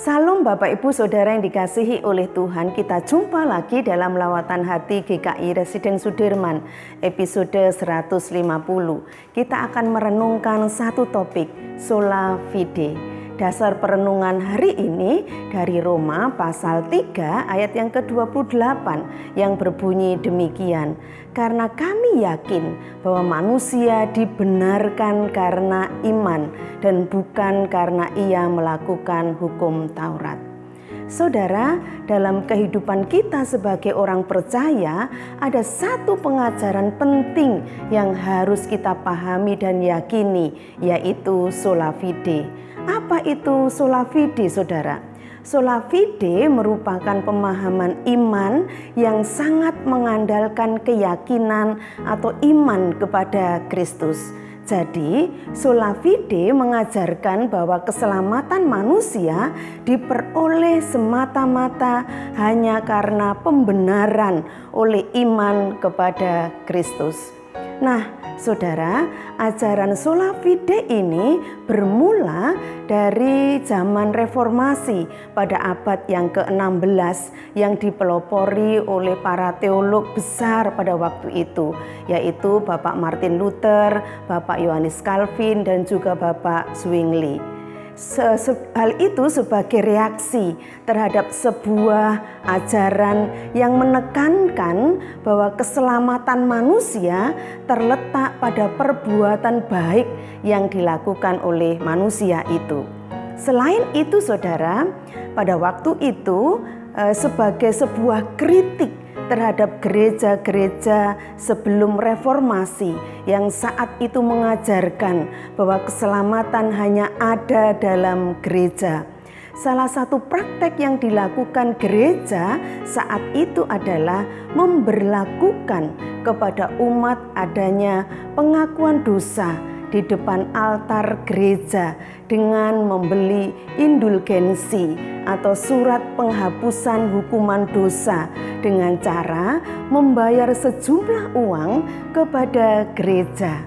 Salam Bapak Ibu Saudara yang dikasihi oleh Tuhan. Kita jumpa lagi dalam lawatan hati GKI Residen Sudirman episode 150. Kita akan merenungkan satu topik, Sola Fide. Dasar perenungan hari ini dari Roma pasal 3 ayat yang ke-28 yang berbunyi demikian. Karena kami yakin bahwa manusia dibenarkan karena iman dan bukan karena ia melakukan hukum Taurat. Saudara, dalam kehidupan kita sebagai orang percaya, ada satu pengajaran penting yang harus kita pahami dan yakini, yaitu sola fide. Apa itu sola fide, saudara? Sola fide merupakan pemahaman iman yang sangat mengandalkan keyakinan atau iman kepada Kristus. Jadi, sola fide mengajarkan bahwa keselamatan manusia diperoleh semata-mata hanya karena pembenaran oleh iman kepada Kristus. Nah, saudara, ajaran sola fide ini bermula dari zaman reformasi pada abad yang ke-16 yang dipelopori oleh para teolog besar pada waktu itu, yaitu Bapak Martin Luther, Bapak Yohanes Calvin, dan juga Bapak Zwingli. Hal itu sebagai reaksi terhadap sebuah ajaran yang menekankan bahwa keselamatan manusia terletak pada perbuatan baik yang dilakukan oleh manusia itu. Selain itu, saudara, pada waktu itu sebagai sebuah kritik terhadap gereja-gereja sebelum reformasi yang saat itu mengajarkan bahwa keselamatan hanya ada dalam gereja. Salah satu praktek yang dilakukan gereja saat itu adalah memberlakukan kepada umat adanya pengakuan dosa di depan altar gereja dengan membeli indulgensi atau surat penghapusan hukuman dosa dengan cara membayar sejumlah uang kepada gereja.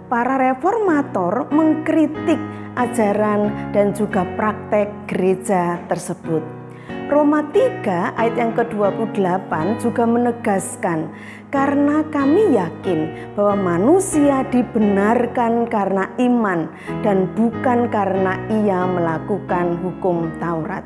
Para reformator mengkritik ajaran dan juga praktek gereja tersebut. Roma 3 ayat yang ke-28 juga menegaskan, karena kami yakin bahwa manusia dibenarkan karena iman dan bukan karena ia melakukan hukum Taurat.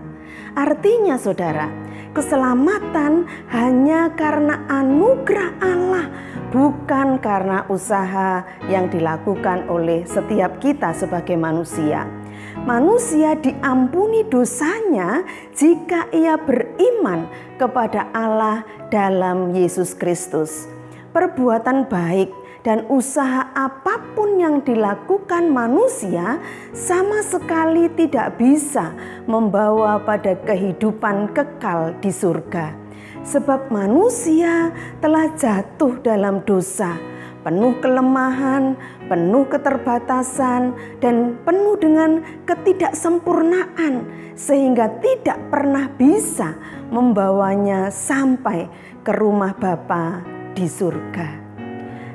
Artinya, saudara, keselamatan hanya karena anugerah Allah, bukan karena usaha yang dilakukan oleh setiap kita sebagai manusia. Manusia diampuni dosanya jika ia beriman kepada Allah dalam Yesus Kristus. Perbuatan baik dan usaha apapun yang dilakukan manusia sama sekali tidak bisa membawa pada kehidupan kekal di surga. Sebab manusia telah jatuh dalam dosa, penuh kelemahan, penuh keterbatasan, dan penuh dengan ketidaksempurnaan, sehingga tidak pernah bisa membawanya sampai ke rumah Bapa di surga.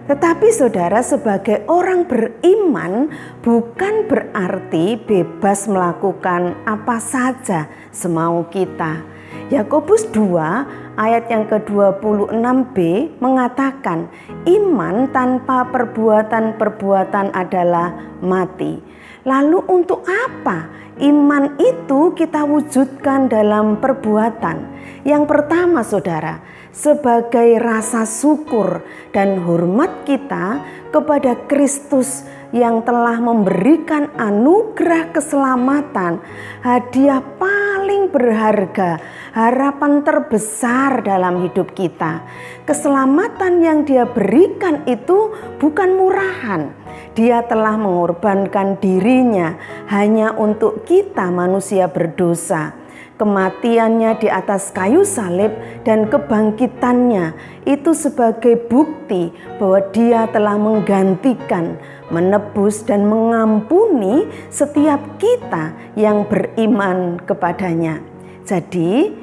Tetapi saudara, sebagai orang beriman bukan berarti bebas melakukan apa saja semau kita. Yakobus 2 ayat yang ke-26b mengatakan, iman tanpa perbuatan-perbuatan adalah mati. Lalu untuk apa iman itu kita wujudkan dalam perbuatan? Yang pertama, saudara, sebagai rasa syukur dan hormat kita kepada Kristus yang telah memberikan anugerah keselamatan, hadiah paling berharga, harapan terbesar dalam hidup kita. Keselamatan yang Dia berikan itu bukan murahan. Dia telah mengorbankan dirinya hanya untuk kita manusia berdosa. Kematiannya di atas kayu salib dan kebangkitannya itu sebagai bukti bahwa Dia telah menggantikan, menebus dan mengampuni setiap kita yang beriman kepadanya. Jadi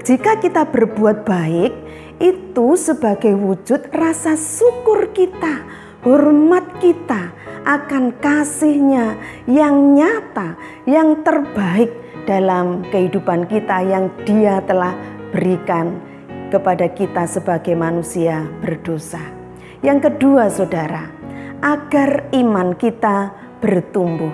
jika kita berbuat baik itu sebagai wujud rasa syukur kita, hormat kita akan kasih-Nya yang nyata, yang terbaik dalam kehidupan kita yang Dia telah berikan kepada kita sebagai manusia berdosa. Yang kedua, saudara, agar iman kita bertumbuh.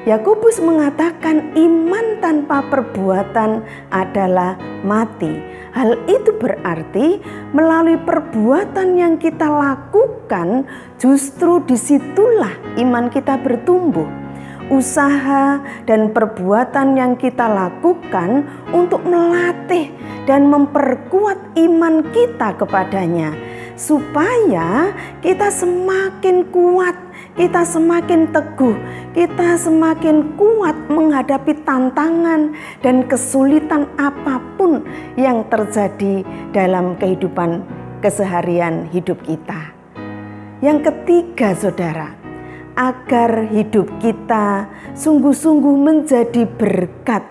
Yakobus mengatakan iman tanpa perbuatan adalah mati. Hal itu berarti melalui perbuatan yang kita lakukan justru disitulah iman kita bertumbuh. Usaha dan perbuatan yang kita lakukan untuk melatih dan memperkuat iman kita kepadanya, supaya kita semakin kuat, kita semakin teguh, kita semakin kuat menghadapi tantangan dan kesulitan apapun yang terjadi dalam kehidupan keseharian hidup kita. Yang ketiga, saudara, agar hidup kita sungguh-sungguh menjadi berkat,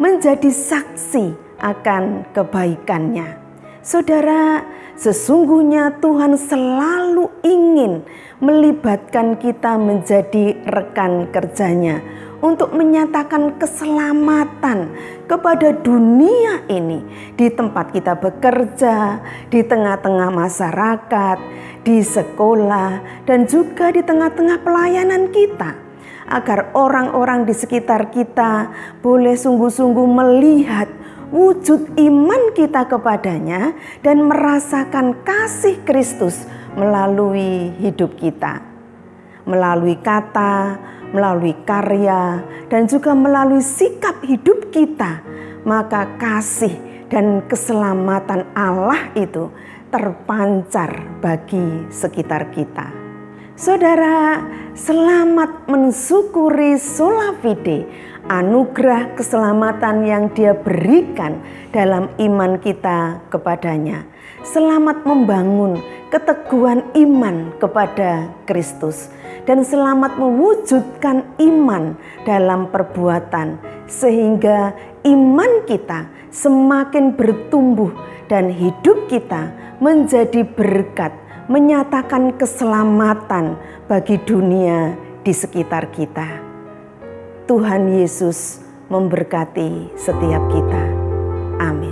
menjadi saksi akan kebaikan-Nya. Saudara, sesungguhnya Tuhan selalu ingin melibatkan kita menjadi rekan kerja-Nya untuk menyatakan keselamatan kepada dunia ini, di tempat kita bekerja, di tengah-tengah masyarakat, di sekolah, dan juga di tengah-tengah pelayanan kita, agar orang-orang di sekitar kita boleh sungguh-sungguh melihat wujud iman kita kepadanya dan merasakan kasih Kristus melalui hidup kita, melalui kata, melalui karya, dan juga melalui sikap hidup kita. Maka kasih dan keselamatan Allah itu terpancar bagi sekitar kita. Saudara, selamat mensyukuri sola fide, anugerah keselamatan yang Dia berikan dalam iman kita kepadanya. Selamat membangun keteguhan iman kepada Kristus, dan selamat mewujudkan iman dalam perbuatan, sehingga iman kita semakin bertumbuh dan hidup kita menjadi berkat, menyatakan keselamatan bagi dunia di sekitar kita. Tuhan Yesus memberkati setiap kita. Amin.